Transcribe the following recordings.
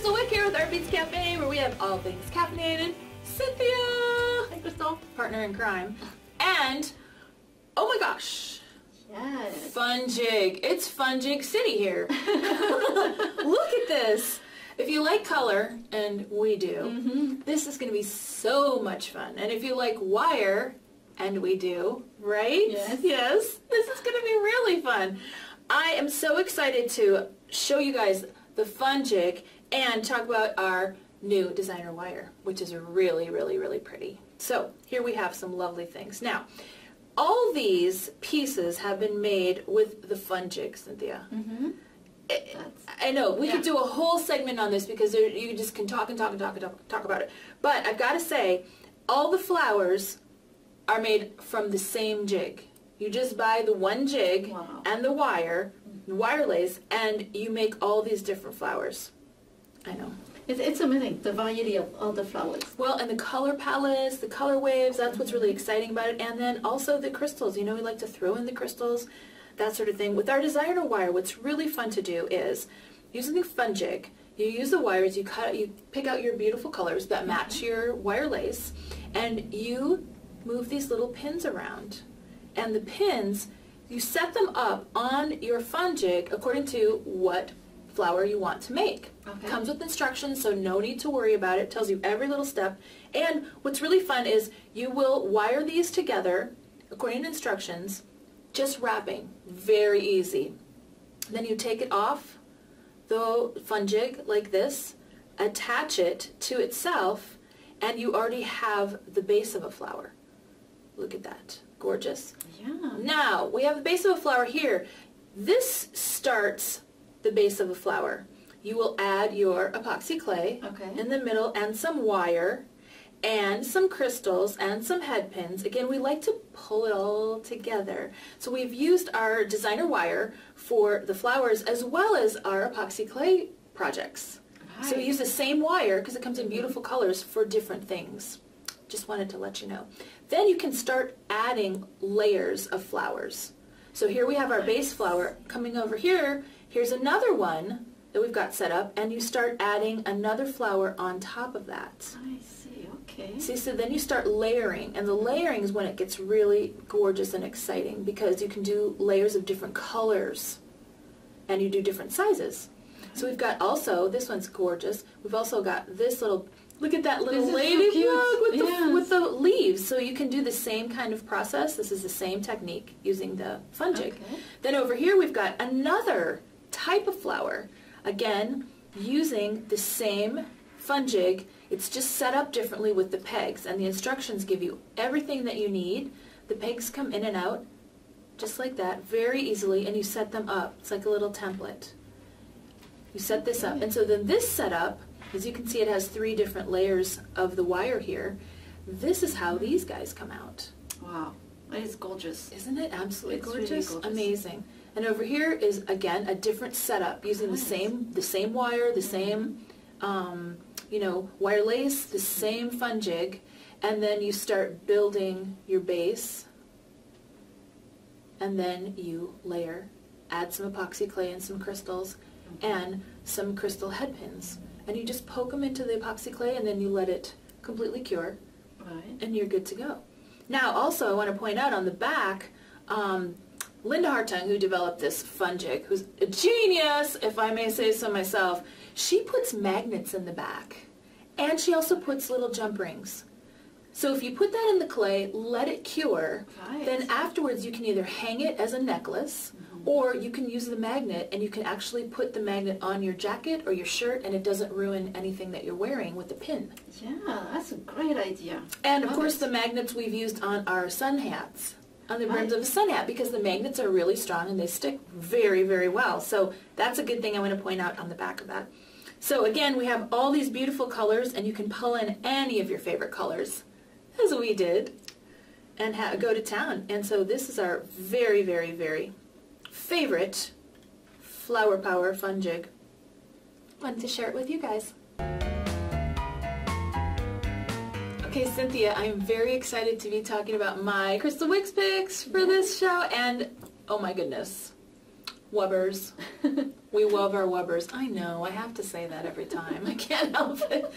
Kristal Wick here with Artbeads Cafe, where we have all things caffeinated. Cynthia! Hi, Kristal. Partner in crime. And, oh my gosh. Yes. FunJig. It's FunJig City here. Look at this. If you like color, and we do, this is going to be so much fun. And if you like wire, and we do, right? Yes. Yes. This is going to be really fun. I am so excited to show you guys the FunJig and talk about our new designer wire, which is really, really, really pretty. So here we have some lovely things. Now, all these pieces have been made with the FunJig, Cynthia. I know, we could do a whole segment on this because you just can talk and talk and talk and talk about it. But I've got to say, all the flowers are made from the same jig. You just buy the one jig and the wire lace, and you make all these different flowers. I know. It's amazing, the variety of all the flowers. Well, and the color palettes, the color waves, that's what's really exciting about it. And then also the crystals. You know, we like to throw in the crystals, that sort of thing. With our designer wire, what's really fun to do is, using the FunJig, you use the wires, you pick out your beautiful colors that match your wire lace, and you move these little pins around. And the pins, you set them up on your FunJig according to what flower you want to make. Comes with instructions, so no need to worry about it. Tells you every little step. And what's really fun is you will wire these together according to instructions, just wrapping. Very easy. Then you take it off the FunJig like this, attach it to itself, and you already have the base of a flower. Look at that. Gorgeous. Yeah. Now, we have the base of a flower here. This starts the base of a flower. You will add your epoxy clay in the middle and some wire and some crystals and some head pins. Again, we like to pull it all together. So we've used our designer wire for the flowers as well as our epoxy clay projects. So we use the same wire because it comes in beautiful colors for different things. Just wanted to let you know. Then you can start adding layers of flowers. So here we have our base flower. Coming over here, here's another one that we've got set up, and you start adding another flower on top of that. I see, okay. See, so then you start layering, and the layering is when it gets really gorgeous and exciting because you can do layers of different colors, and you do different sizes. So we've got also, this one's gorgeous, we've also got this little, look at that little ladybug with the leaves. So you can do the same kind of process. This is the same technique using the FunJig. Then over here we've got another type of flower. Again, using the same FunJig. It's just set up differently with the pegs, and the instructions give you everything that you need. The pegs come in and out just like that, very easily, and you set them up. It's like a little template. You set this up, and so then this setup, as you can see, it has 3 different layers of the wire here. This is how these guys come out. Wow, that is gorgeous. Isn't it absolutely gorgeous? Really gorgeous? Amazing. And over here is, again, a different setup using the same wire, the same, you know, wire lace, the same FunJig, and then you start building your base, and then you layer, add some epoxy clay and some crystals, and some crystal head pins. And you just poke them into the epoxy clay, and then you let it completely cure, and you're good to go. Now, also, I want to point out on the back, Linda Hartung, who developed this FunJig, who's a genius, if I may say so myself, she puts magnets in the back, and she also puts little jump rings. So if you put that in the clay, let it cure, then afterwards you can either hang it as a necklace, or you can use the magnet, and you can actually put the magnet on your jacket or your shirt, and it doesn't ruin anything that you're wearing with the pin. Yeah, that's a great idea. And of course the magnets we've used on our sun hats, on the brims of a sun hat, because the magnets are really strong and they stick very, very well. So that's a good thing I want to point out on the back of that. So again, we have all these beautiful colors, and you can pull in any of your favorite colors, as we did, and go to town. And so this is our very, very, very favorite Flower Power FunJig. Wanted to share it with you guys. Okay, Cynthia, I'm very excited to be talking about my Kristal Wick picks for this show, and oh my goodness, Wubbers. We love our Wubbers. I know, I have to say that every time. I can't help it.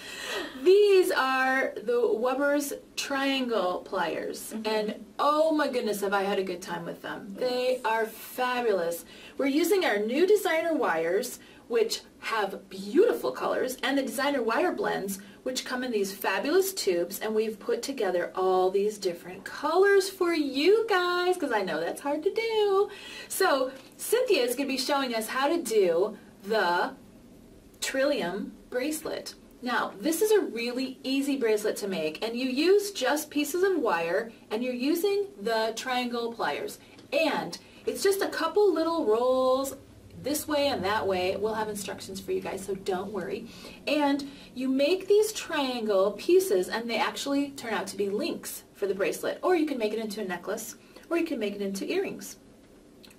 These are the Wubbers triangle pliers. And oh my goodness, have I had a good time with them. They are fabulous. We're using our new designer wires, which have beautiful colors, and the designer wire blends, which come in these fabulous tubes, and we've put together all these different colors for you guys, because I know that's hard to do. So Cynthia is going to be showing us how to do the Trillium bracelet. Now, this is a really easy bracelet to make, and you use just pieces of wire, and you're using the triangle pliers. And it's just a couple little rolls this way and that way. We'll have instructions for you guys, so don't worry. And you make these triangle pieces, and they actually turn out to be links for the bracelet. Or you can make it into a necklace, or you can make it into earrings.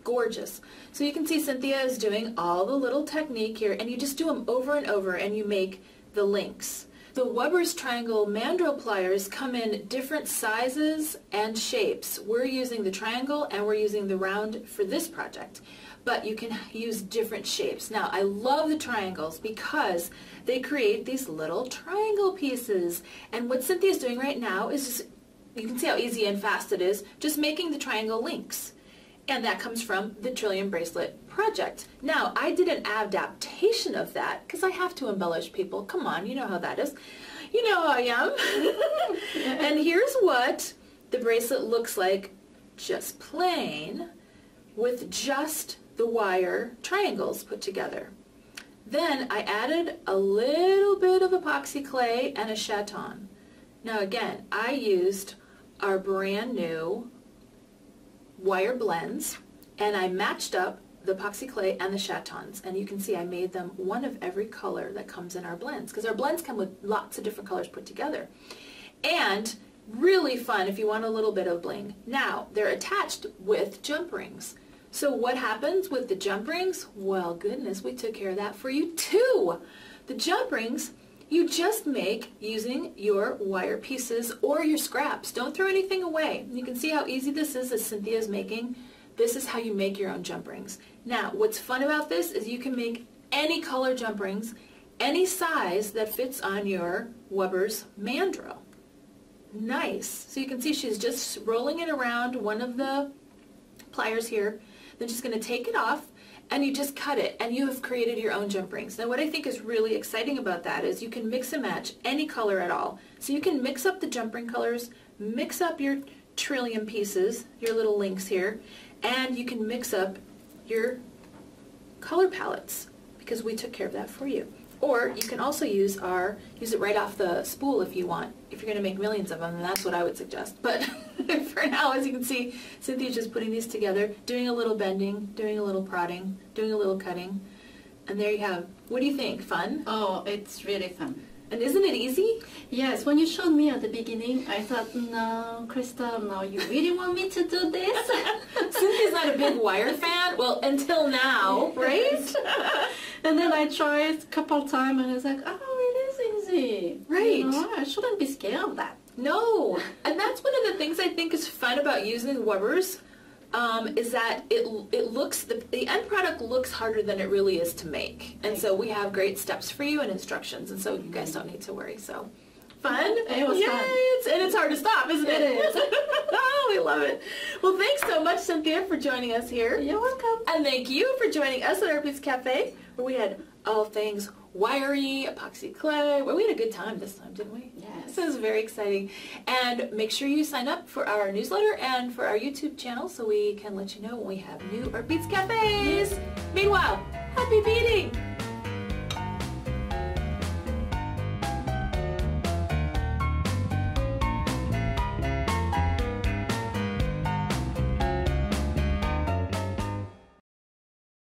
Gorgeous. So you can see Cynthia is doing all the little technique here, and you just do them over and over, and you make the links. The Wubbers triangle mandrel pliers come in different sizes and shapes. We're using the triangle, and we're using the round for this project. But you can use different shapes. Now, I love the triangles because they create these little triangle pieces. And what Cynthia's doing right now is, just, you can see how easy and fast it is, just making the triangle links. And that comes from the Trillium bracelet project. Now, I did an adaptation of that because I have to embellish people. Come on, you know how that is. You know how I am. And here's what the bracelet looks like, just plain, with just the wire triangles put together. Then I added a little bit of epoxy clay and a chaton. Now again, I used our brand new wire blends, and I matched up the epoxy clay and the chatons, and you can see I made them one of every color that comes in our blends, because our blends come with lots of different colors put together. And really fun if you want a little bit of bling. Now, they're attached with jump rings. So what happens with the jump rings? Well, goodness, we took care of that for you too. The jump rings, you just make using your wire pieces or your scraps. Don't throw anything away. You can see how easy this is as Cynthia's making. This is how you make your own jump rings. Now, what's fun about this is you can make any color jump rings, any size that fits on your Wubbers mandrel. Nice. So you can see she's just rolling it around one of the pliers here. Then she's going to take it off, and you just cut it, and you have created your own jump rings. Now what I think is really exciting about that is you can mix and match any color at all. So you can mix up the jump ring colors, mix up your Trillium pieces, your little links here, and you can mix up your color palettes because we took care of that for you. Or you can also use it right off the spool if you want. If you're going to make millions of them, then that's what I would suggest. But for now, as you can see, Cynthia's just putting these together, doing a little bending, doing a little prodding, doing a little cutting. And there you have. What do you think? Fun? Oh, it's really fun. And isn't it easy? Yes, when you showed me at the beginning, I thought, no, Kristal, no, you really want me to do this? Cynthia's not a big wire fan. Well, until now, right? And then I tried a couple times, and I was like, oh, it is easy. Right. You know, I shouldn't be scared of that. No. And that's one of the things I think is fun about using Wubbers, is that it looks, the end product looks harder than it really is to make. And so we have great steps for you and instructions, and so you guys don't need to worry. So fun. It was fun. And it's hard to stop, isn't it? It is. Oh, we love it. Well, thanks so much, Cynthia, for joining us here. You're welcome. And thank you for joining us at Artbeads Cafe, where we had all things wiry, epoxy clay. Well, we had a good time this time, didn't we? Yes. This is very exciting. And make sure you sign up for our newsletter and for our YouTube channel so we can let you know when we have new Artbeads Cafes. Meanwhile, happy beading!